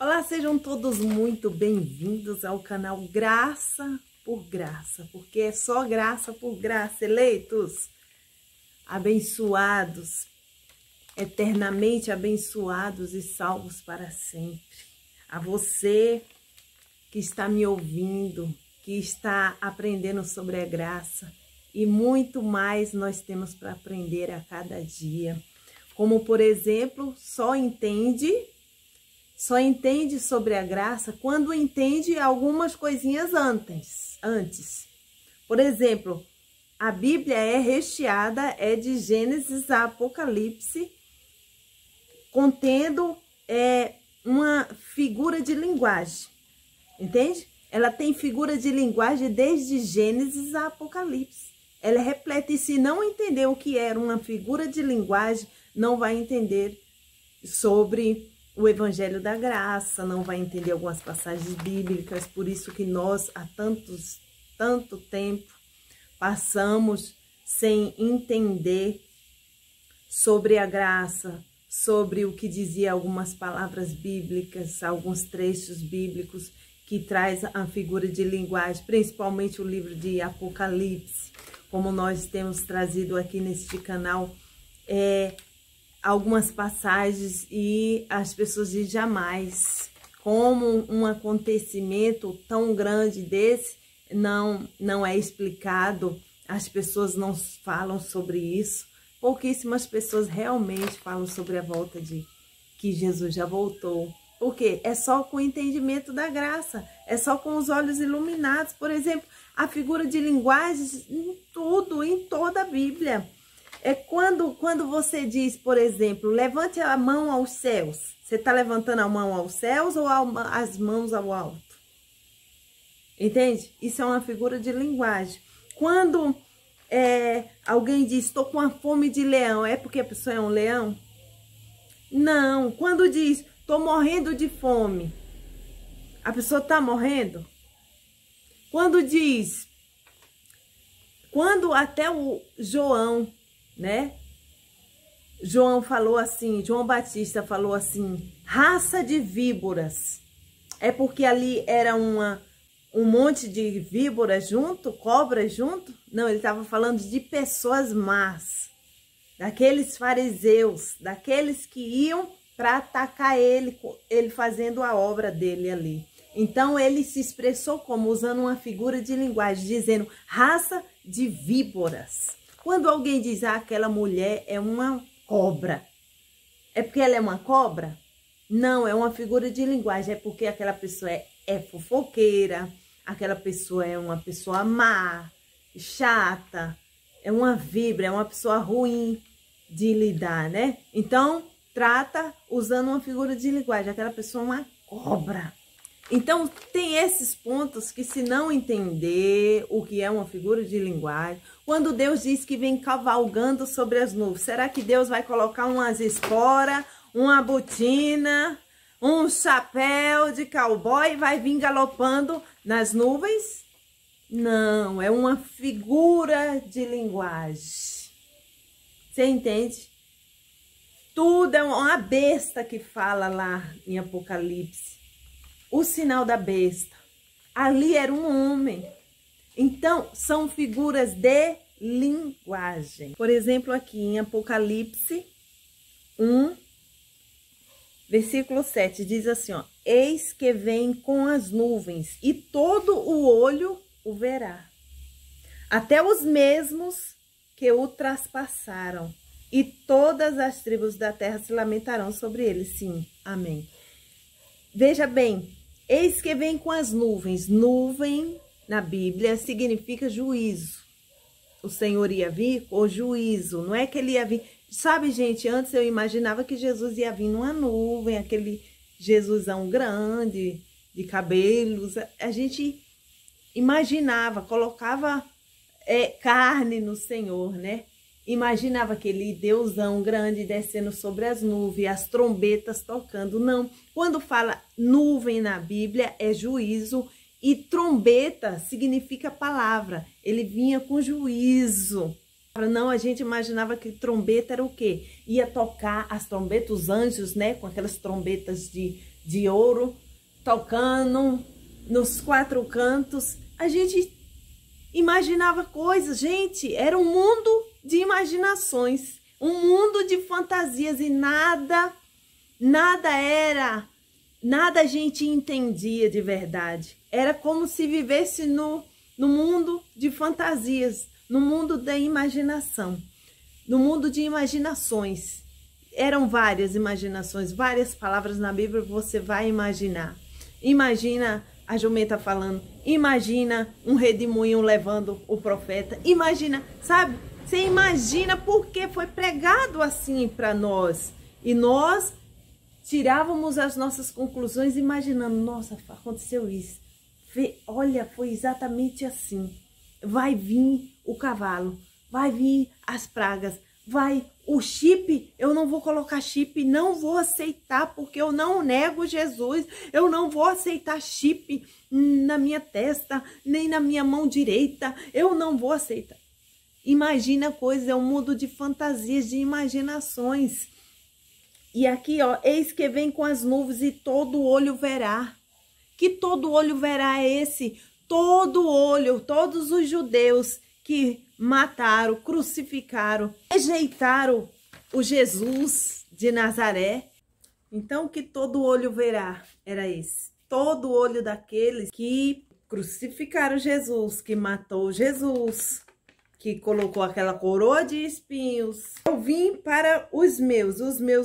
Olá, sejam todos muito bem-vindos ao canal Graça por Graça, porque é só graça por graça, eleitos, abençoados, eternamente abençoados e salvos para sempre. A você que está me ouvindo, que está aprendendo sobre a graça e muito mais nós temos para aprender a cada dia. Como, por exemplo, só entende sobre a graça quando entende algumas coisinhas antes. Por exemplo, a Bíblia é recheada, de Gênesis a Apocalipse, contendo uma figura de linguagem, entende? Ela tem figura de linguagem desde Gênesis a Apocalipse. Ela é repleta, e se não entender o que era uma figura de linguagem, não vai entender sobre o Evangelho da Graça, não vai entender algumas passagens bíblicas. Por isso que nós, há tanto tempo, passamos sem entender sobre a graça, sobre o que dizia algumas palavras bíblicas, alguns trechos bíblicos que traz a figura de linguagem, principalmente o livro de Apocalipse, como nós temos trazido aqui neste canal, algumas passagens, e as pessoas dizem jamais, como um acontecimento tão grande desse não é explicado, as pessoas não falam sobre isso, pouquíssimas pessoas realmente falam sobre a volta de que Jesus já voltou, porque é só com o entendimento da graça, é só com os olhos iluminados. Por exemplo, a figura de linguagem em tudo, em toda a Bíblia. É quando você diz, por exemplo, levante a mão aos céus. Você está levantando a mão aos céus ou as mãos ao alto? Entende? Isso é uma figura de linguagem. Quando alguém diz, estou com a fome de leão, é porque a pessoa é um leão? Não. Quando diz, estou morrendo de fome, a pessoa está morrendo? Quando diz, quando até o João, né? João falou assim, João Batista falou assim, raça de víboras. É porque ali era um monte de víboras junto, cobras junto? Não, ele estava falando de pessoas más, daqueles fariseus, daqueles que iam para atacar ele fazendo a obra dele ali. Então ele se expressou como usando uma figura de linguagem, dizendo raça de víboras. Quando alguém diz, aquela mulher é uma cobra, é porque ela é uma cobra? Não, é uma figura de linguagem, é porque aquela pessoa é fofoqueira, aquela pessoa é uma pessoa má, chata, é uma víbora, é uma pessoa ruim de lidar, né? Então, trata usando uma figura de linguagem, aquela pessoa é uma cobra. Então, tem esses pontos que, se não entender o que é uma figura de linguagem, quando Deus diz que vem cavalgando sobre as nuvens, será que Deus vai colocar umas esporas, uma botina, um chapéu de cowboy e vai vir galopando nas nuvens? Não, é uma figura de linguagem. Você entende? Tudo é uma besta que fala lá em Apocalipse. O sinal da besta. Ali era um homem. Então, são figuras de linguagem. Por exemplo, aqui em Apocalipse 1, versículo 7, diz assim, ó, eis que vem com as nuvens, e todo o olho o verá, até os mesmos que o traspassaram, e todas as tribos da terra se lamentarão sobre ele. Sim, amém. Veja bem, eis que vem com as nuvens. Nuvem, na Bíblia, significa juízo. O Senhor ia vir com juízo, não é que ele ia vir... Sabe, gente, antes eu imaginava que Jesus ia vir numa nuvem, aquele Jesusão grande, de cabelos. A gente imaginava, colocava carne no Senhor, né? Imaginava aquele Deusão grande descendo sobre as nuvens, as trombetas tocando. Não, quando fala nuvem na Bíblia é juízo, e trombeta significa palavra. Ele vinha com juízo, Não, a gente imaginava que trombeta era o quê? Ia tocar as trombetas, os anjos, né? Com aquelas trombetas de ouro, tocando nos quatro cantos. A gente imaginava coisas, gente, era um mundo de imaginações, um mundo de fantasias e nada a gente entendia de verdade. Era como se vivesse no mundo de fantasias, no mundo da imaginação, no mundo de imaginações. Eram várias imaginações, várias palavras na Bíblia que você vai imaginar. Imagina a jumenta falando, imagina um redemoinho levando o profeta, imagina, sabe? Você imagina porque foi pregado assim para nós. E nós tirávamos as nossas conclusões imaginando, nossa, aconteceu isso. Olha, foi exatamente assim. Vai vir o cavalo, vai vir as pragas, vai o chip, eu não vou colocar chip, não vou aceitar, porque eu não nego Jesus, eu não vou aceitar chip na minha testa, nem na minha mão direita, eu não vou aceitar. Imagina coisa, é um mundo de fantasias, de imaginações. E aqui, ó, eis que vem com as nuvens e todo olho verá. Que todo olho verá é esse? Todo olho, todos os judeus que mataram, crucificaram, rejeitaram o Jesus de Nazaré. Então, que todo olho verá era esse. Todo olho daqueles que crucificaram Jesus, que matou Jesus, que colocou aquela coroa de espinhos. Eu vim para os meus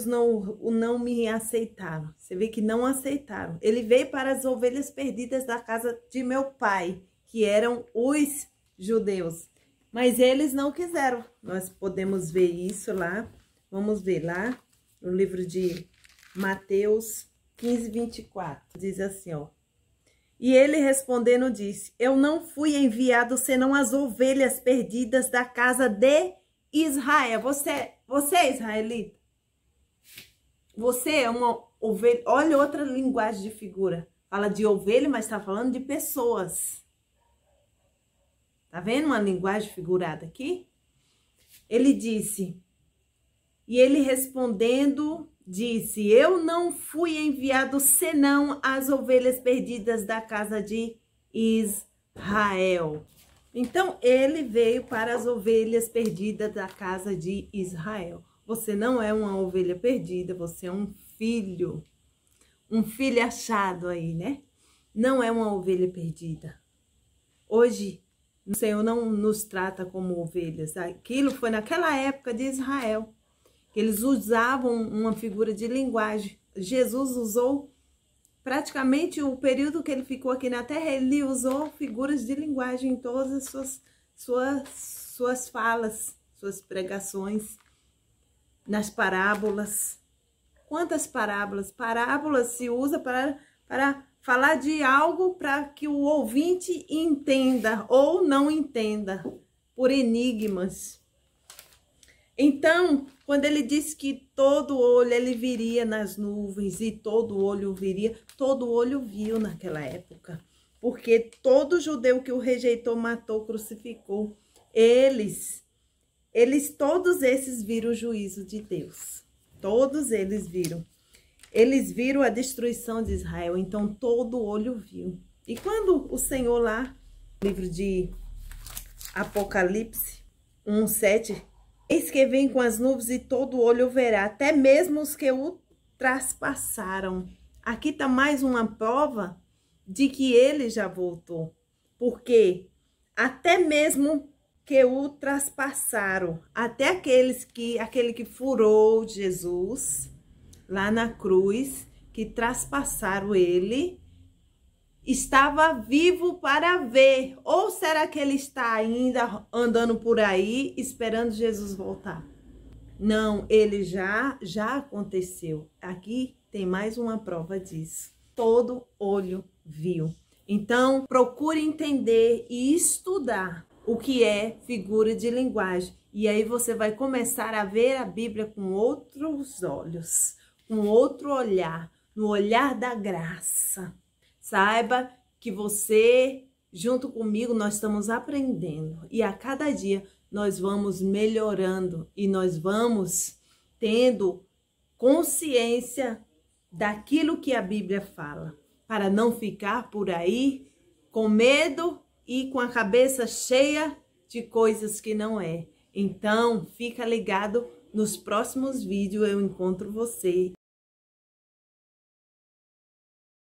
não me aceitaram. Você vê que não aceitaram. Ele veio para as ovelhas perdidas da casa de meu pai, que eram os judeus. Mas eles não quiseram. Nós podemos ver isso lá. Vamos ver lá no livro de Mateus 15, 24. Diz assim, ó. E ele respondendo disse, eu não fui enviado senão as ovelhas perdidas da casa de Israel. Você é israelita? Você é uma ovelha. Olha outra linguagem de figura. Fala de ovelha, mas está falando de pessoas. Tá vendo uma linguagem figurada aqui? Ele disse, e ele respondendo disse, eu não fui enviado senão as ovelhas perdidas da casa de Israel. Então, ele veio para as ovelhas perdidas da casa de Israel. Você não é uma ovelha perdida, você é um filho achado aí, né? Não é uma ovelha perdida. Hoje, o Senhor não nos trata como ovelhas. Aquilo foi naquela época de Israel. Eles usavam uma figura de linguagem. Jesus usou, praticamente o período que ele ficou aqui na terra, ele usou figuras de linguagem em todas as suas falas, suas pregações, nas parábolas. Quantas parábolas? Parábolas se usa para falar de algo para que o ouvinte entenda ou não entenda, por enigmas. Então, quando ele disse que todo olho ele viria nas nuvens e todo olho viria, todo olho viu naquela época. Porque todo judeu que o rejeitou, matou, crucificou, todos esses viram o juízo de Deus. Todos eles viram. Eles viram a destruição de Israel, então todo olho viu. E quando o Senhor lá, no livro de Apocalipse 1:7, eis que vem com as nuvens e todo olho verá, até mesmo os que o traspassaram. Aqui está mais uma prova de que ele já voltou. Porque até mesmo que o traspassaram, até aquele que furou Jesus lá na cruz, que traspassaram ele, estava vivo para ver. Ou será que ele está ainda andando por aí esperando Jesus voltar? Não, ele já aconteceu. Aqui tem mais uma prova disso. Todo olho viu. Então, procure entender e estudar o que é figura de linguagem. E aí você vai começar a ver a Bíblia com outros olhos, com outro olhar, no olhar da graça. Saiba que você, junto comigo, nós estamos aprendendo. E a cada dia nós vamos melhorando e nós vamos tendo consciência daquilo que a Bíblia fala, para não ficar por aí com medo e com a cabeça cheia de coisas que não é. Então, fica ligado, nos próximos vídeos eu encontro você.